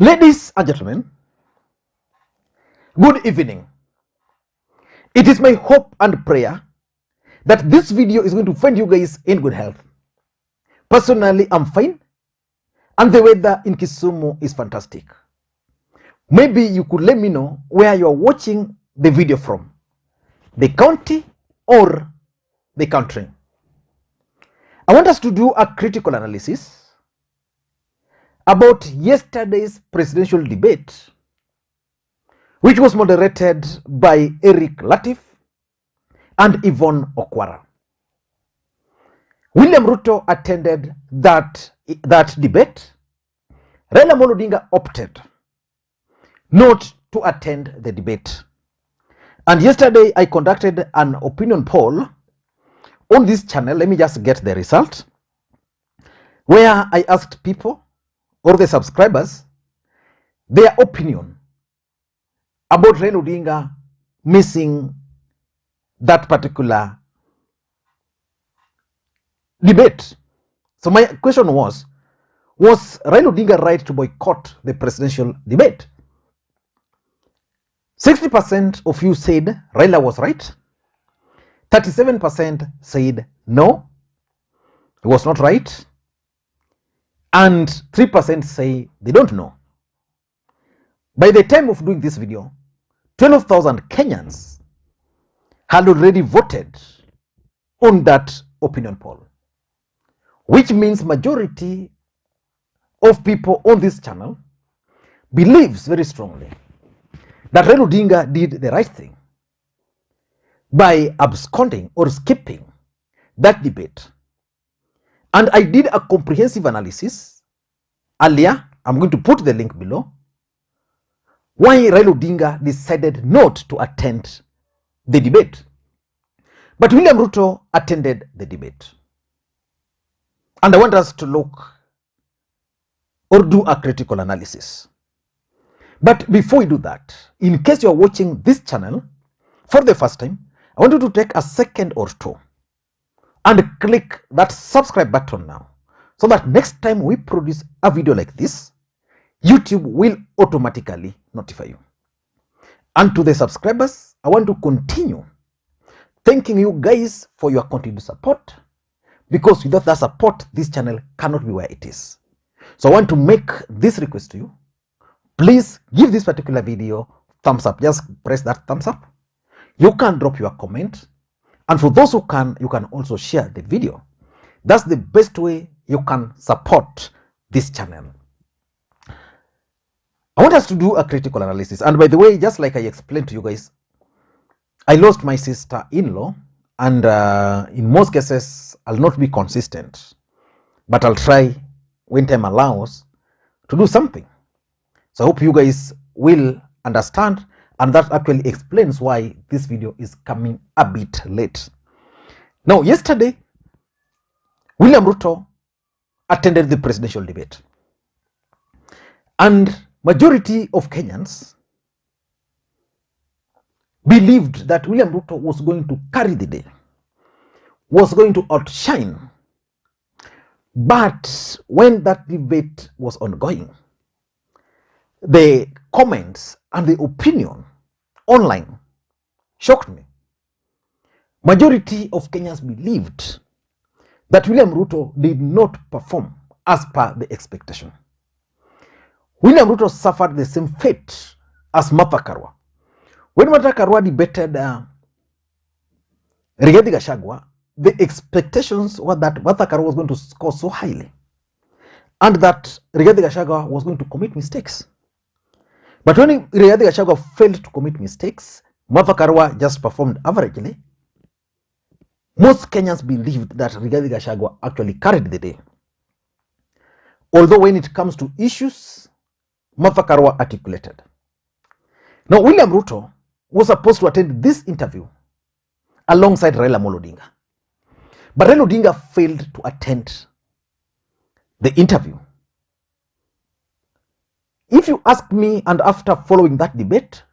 Ladies and gentlemen, good evening. It is my hope and prayer that this video is going to find you guys in good health. Personally, I'm fine, and the weather in Kisumu is fantastic. Maybe you could let me know where you are watching the video from, the county or the country. I want us to do a critical analysis about yesterday's presidential debate, which was moderated by Latiff and Yvonne Okwara. William Ruto attended that debate. Raila Odinga opted not to attend the debate. And yesterday I conducted an opinion poll on this channel. Let me just get the result, where I asked people or the subscribers their opinion about Raila Odinga missing that particular debate. So my question was Raila Odinga right to boycott the presidential debate? 60% of you said Raila was right. 37% said no, he was not right. And 3% say they don't know. By the time of doing this video, 12,000 Kenyans had already voted on that opinion poll, which means majority of people on this channel believes very strongly that Raila Odinga did the right thing by absconding or skipping that debate. And I did a comprehensive analysis earlier. I'm going to put the link below, why Raila Odinga decided not to attend the debate. But William Ruto attended the debate. And I want us to look or do a critical analysis. But before we do that, in case you are watching this channel for the first time, I want you to take a second or two and click that subscribe button now, so that next time we produce a video like this, YouTube will automatically notify you. And to the subscribers, I want to continue thanking you guys for your continued support, because without that support, this channel cannot be where it is. So I want to make this request to you. Please give this particular video thumbs up. Just press that thumbs up. You can drop your comment. And for those who can, you can also share the video. That's the best way you can support this channel. I want us to do a critical analysis. And by the way, just like I explained to you guys, I lost my sister-in-law. And in most cases, I'll not be consistent. But I'll try, when time allows, to do something. So I hope you guys will understand. And that actually explains why this video is coming a bit late. Now, yesterday, William Ruto attended the presidential debate. And majority of Kenyans believed that William Ruto was going to carry the day, was going to outshine. But when that debate was ongoing, the comments and the opinion online shocked me. Majority of Kenyans believed that William Ruto did not perform as per the expectation. William Ruto suffered the same fate as Martha Karua. When Martha Karua debated Rigathi Gachagua, the expectations were that Martha Karua was going to score so highly and that Rigathi Gachagua was going to commit mistakes. But when Rigathi Gachagua failed to commit mistakes, Martha Karua just performed averagely. Most Kenyans believed that Rigathi Gachagua actually carried the day. Although when it comes to issues, Martha Karua articulated. Now, William Ruto was supposed to attend this interview alongside Raila Odinga. But Raila Odinga failed to attend the interview. If you ask me, and after following that debate,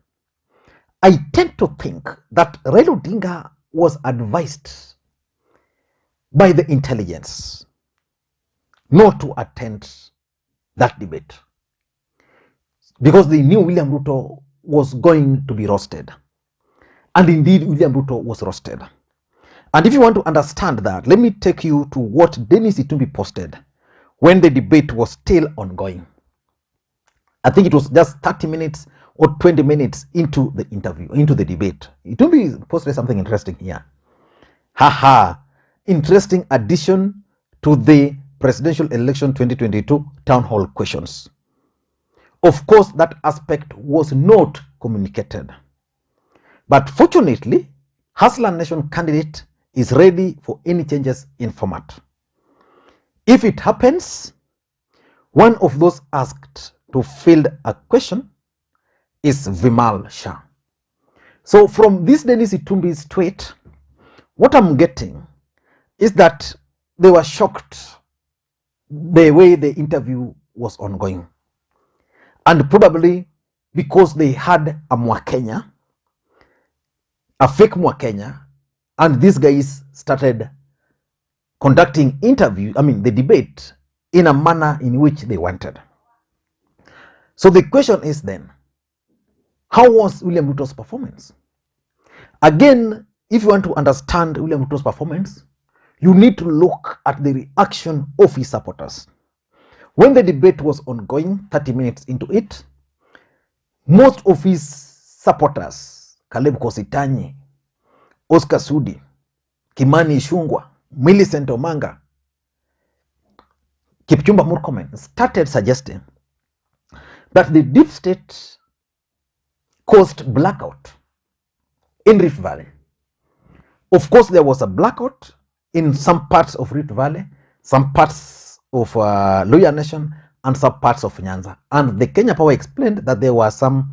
I tend to think that Raila Odinga was advised by the intelligence not to attend that debate. because they knew William Ruto was going to be roasted. And indeed, William Ruto was roasted. And if you want to understand that, let me take you to what Dennis Itumbi posted when the debate was still ongoing. I think it was just 30 minutes or 20 minutes into the interview, into the debate. Itumbi posted something interesting here. Haha, interesting addition to the presidential election 2022 town hall questions. Of course, that aspect was not communicated. But fortunately, Hustler Nation candidate is ready for any changes in format. If it happens, one of those asked to field a question is Vimal Shah. So from this Dennis Itumbi's tweet, what I'm getting is that they were shocked the way the interview was ongoing. And probably because they had a Mwakenya, a fake Mwakenya, and these guys started conducting the debate in a manner in which they wanted. So the question is then, how was William Ruto's performance? Again, if you want to understand William Ruto's performance, you need to look at the reaction of his supporters. When the debate was ongoing, 30 minutes into it, most of his supporters, Caleb Kositanye, Oscar Sudi, Kimani Ichung'wah, Millicent Omanga, Kipchumba Murkomen started suggesting that the deep state caused blackout in Rift Valley. Of course, there was a blackout in some parts of Rift Valley, some parts of Luhya Nation, and some parts of Nyanza. And the Kenya Power explained that there was some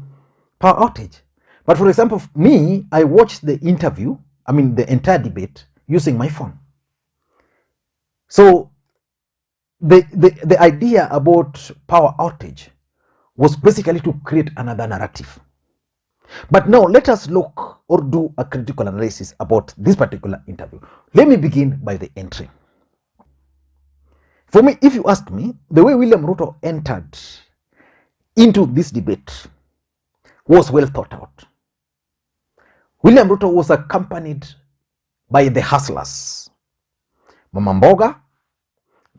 power outage. But for example, me, I watched the interview, the entire debate, using my phone. So the idea about power outage was basically to create another narrative. But now let us look or do a critical analysis about this particular interview. Let me begin by the entry. For me, if you ask me, the way William Ruto entered into this debate was well thought out. William Ruto was accompanied by the hustlers, Mama Mboga,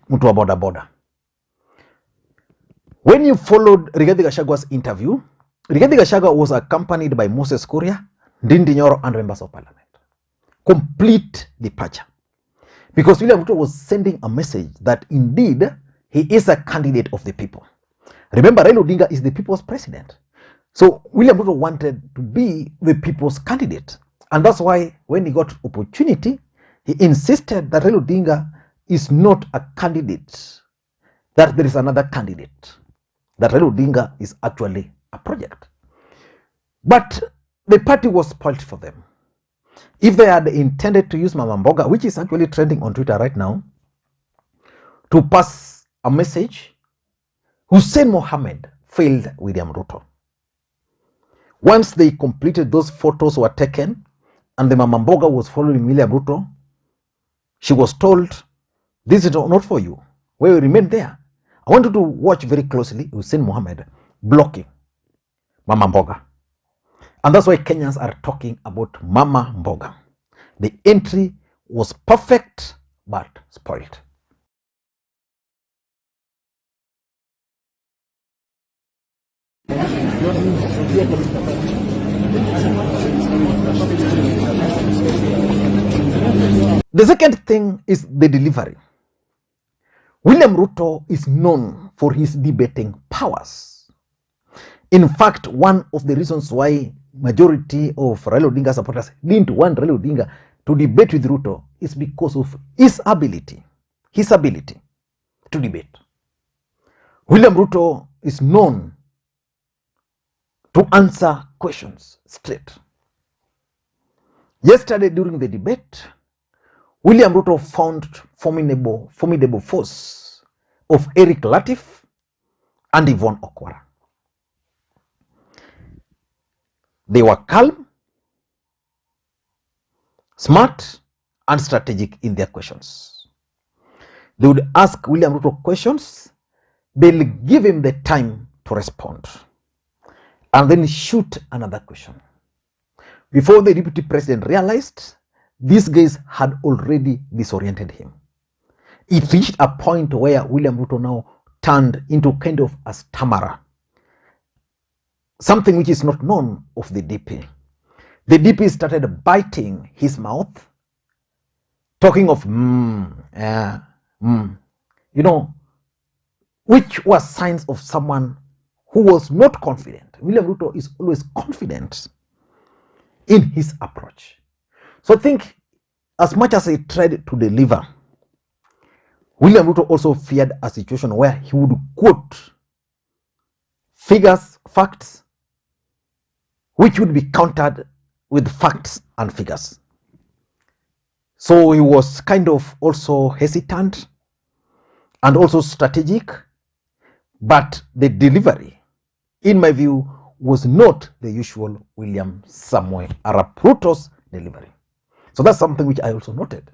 mtu wa boda boda. When you followed Rigathi Gachagwa's interview, Rigathi Gachagua was accompanied by Moses Kuria, Ndindi Nyoro, and members of parliament. Complete departure. Because William Ruto was sending a message that indeed he is a candidate of the people. Remember, Raila Odinga is the people's president. So William Ruto wanted to be the people's candidate. And that's why when he got opportunity, he insisted that Raila Odinga is not a candidate, that there is another candidate, that Raila Odinga is actually a project. But the party was spoiled for them. If they had intended to use Mama Mboga, which is actually trending on Twitter right now, to pass a message, Hussein Mohammed failed William Ruto. Once they completed, those photos were taken, and the Mama Mboga was following William Ruto, she was told, this is not for you. Where you remain there. I want you to watch very closely Hussein Mohammed blocking Mama Mboga. And that's why Kenyans are talking about Mama Mboga. The entry was perfect, but spoiled. The second thing is the delivery. William Ruto is known for his debating powers. In fact, one of the reasons why majority of Raila Odinga supporters didn't want Raila Odinga to debate with Ruto is because of his ability to debate. William Ruto is known to answer questions straight. Yesterday during the debate, William Ruto found formidable force of Eric Latiff and Yvonne Okwara. They were calm, smart, and strategic in their questions. They would ask William Ruto questions, they'll give him the time to respond. and then shoot another question. Before the deputy president realized, these guys had already disoriented him. It reached a point where William Ruto now turned into kind of a stammerer, something which is not known of the DP. The DP started biting his mouth, talking of which was signs of someone who was not confident. William Ruto is always confident in his approach. So I think as much as he tried to deliver, William Ruto also feared a situation where he would quote figures, facts, which would be countered with facts and figures. So he was kind of also hesitant and also strategic, but the delivery, in my view, was not the usual William Samoei Arap Ruto's delivery. So that's something which I also noted.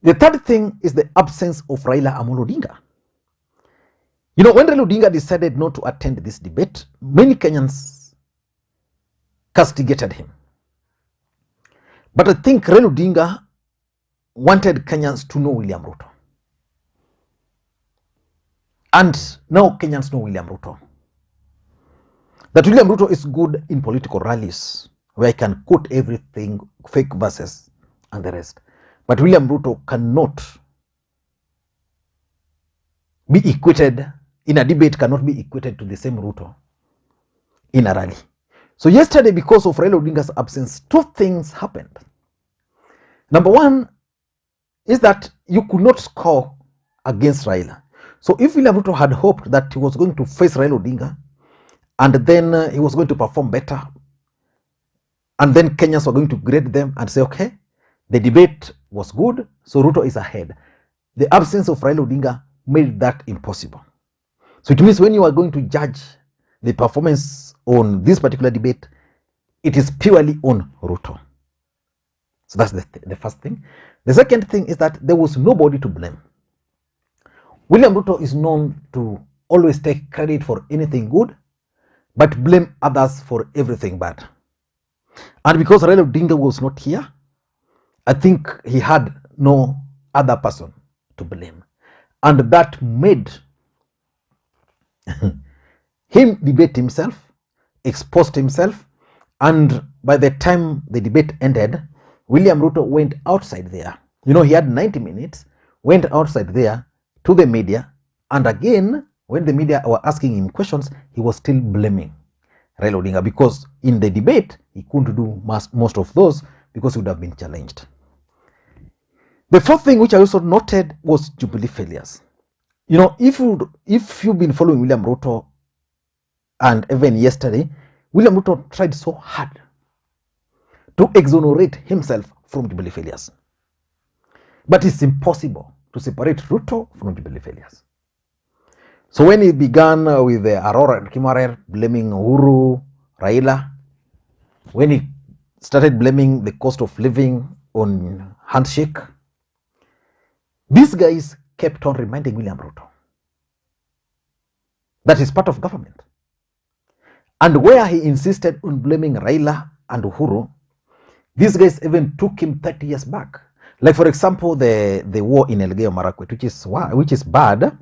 The third thing is the absence of Raila Amolo Odinga. When Raila Odinga decided not to attend this debate, many Kenyans castigated him. But I think Raila Odinga wanted Kenyans to know William Ruto. And now Kenyans know William Ruto. That William Ruto is good in political rallies, where I can quote everything, fake verses and the rest. But William Ruto cannot be equated, in a debate cannot be equated to the same Ruto in a rally. So yesterday, because of Raila Odinga's absence, two things happened. Number one is that you could not score against Raila. So if William Ruto had hoped that he was going to face Raila Odinga, and then he was going to perform better, and then Kenyans were going to grade them and say, okay, the debate was good, so Ruto is ahead. The absence of Raila Odinga made that impossible. So it means when you are going to judge the performance on this particular debate, it is purely on Ruto. So that's the first thing. The second thing is that there was nobody to blame. William Ruto is known to always take credit for anything good, but blame others for everything bad. And because Raila Odinga was not here, I think he had no other person to blame. And that made him debate himself, exposed himself, and by the time the debate ended, William Ruto went outside there. He had 90 minutes, went outside there to the media, and again, when the media were asking him questions, he was still blaming Raila Odinga, because in the debate, he couldn't do most of those because he would have been challenged. The fourth thing which I also noted was Jubilee failures. If you've been following William Ruto, and even yesterday, William Ruto tried so hard to exonerate himself from Jubilee failures. But it's impossible to separate Ruto from Jubilee failures. So when he began with Aurora and Kimarer blaming Uhuru, Raila, when he started blaming the cost of living on handshake, these guys kept on reminding William Ruto that is part of government. And where he insisted on blaming Raila and Uhuru, these guys even took him 30 years back. Like, for example, the war in Elgeyo Marakwet, which is bad.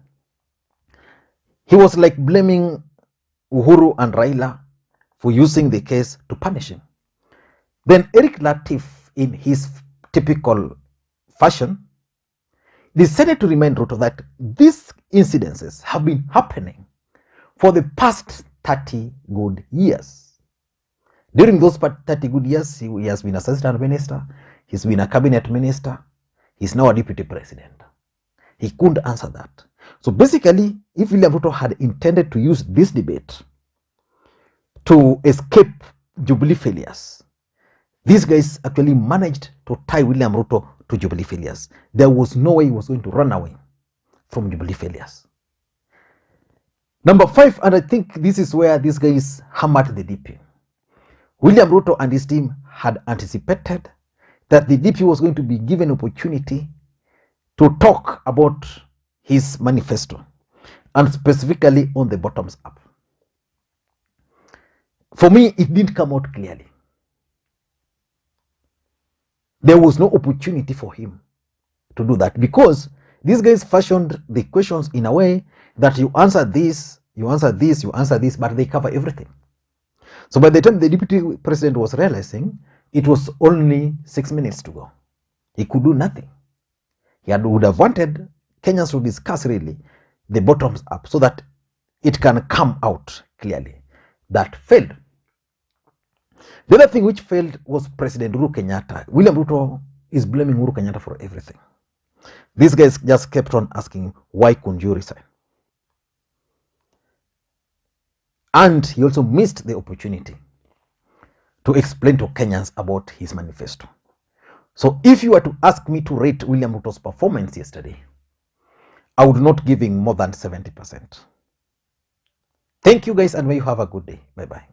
He was like blaming Uhuru and Raila for using the case to punish him. Then Eric Latiff, in his typical fashion, decided to remind Ruto that these incidences have been happening for the past 30 good years. During those 30 good years, he has been assistant minister, he's been a cabinet minister, he's now a deputy president. He couldn't answer that. So basically, if William Ruto had intended to use this debate to escape Jubilee failures, these guys actually managed to tie William Ruto to Jubilee failures. There was no way he was going to run away from Jubilee failures. Number 5, and I think this is where these guys hammered the DP. William Ruto and his team had anticipated that the DP was going to be given opportunity to talk about his manifesto, and specifically on the bottoms up. For me, it didn't come out clearly. There was no opportunity for him to do that because these guys fashioned the questions in a way that you answer this, you answer this, you answer this, but they cover everything. So by the time the deputy president was realizing, it was only 6 minutes to go. He could do nothing. Would have wanted Kenyans to discuss really the bottoms up so that it can come out clearly. That failed. The other thing which failed was President Uhuru Kenyatta. William Ruto is blaming Uhuru Kenyatta for everything. These guys just kept on asking, why couldn't you resign? And he also missed the opportunity to explain to Kenyans about his manifesto. So if you were to ask me to rate William Ruto's performance yesterday, I would not give him more than 70%. Thank you guys, and may you have a good day. Bye-bye.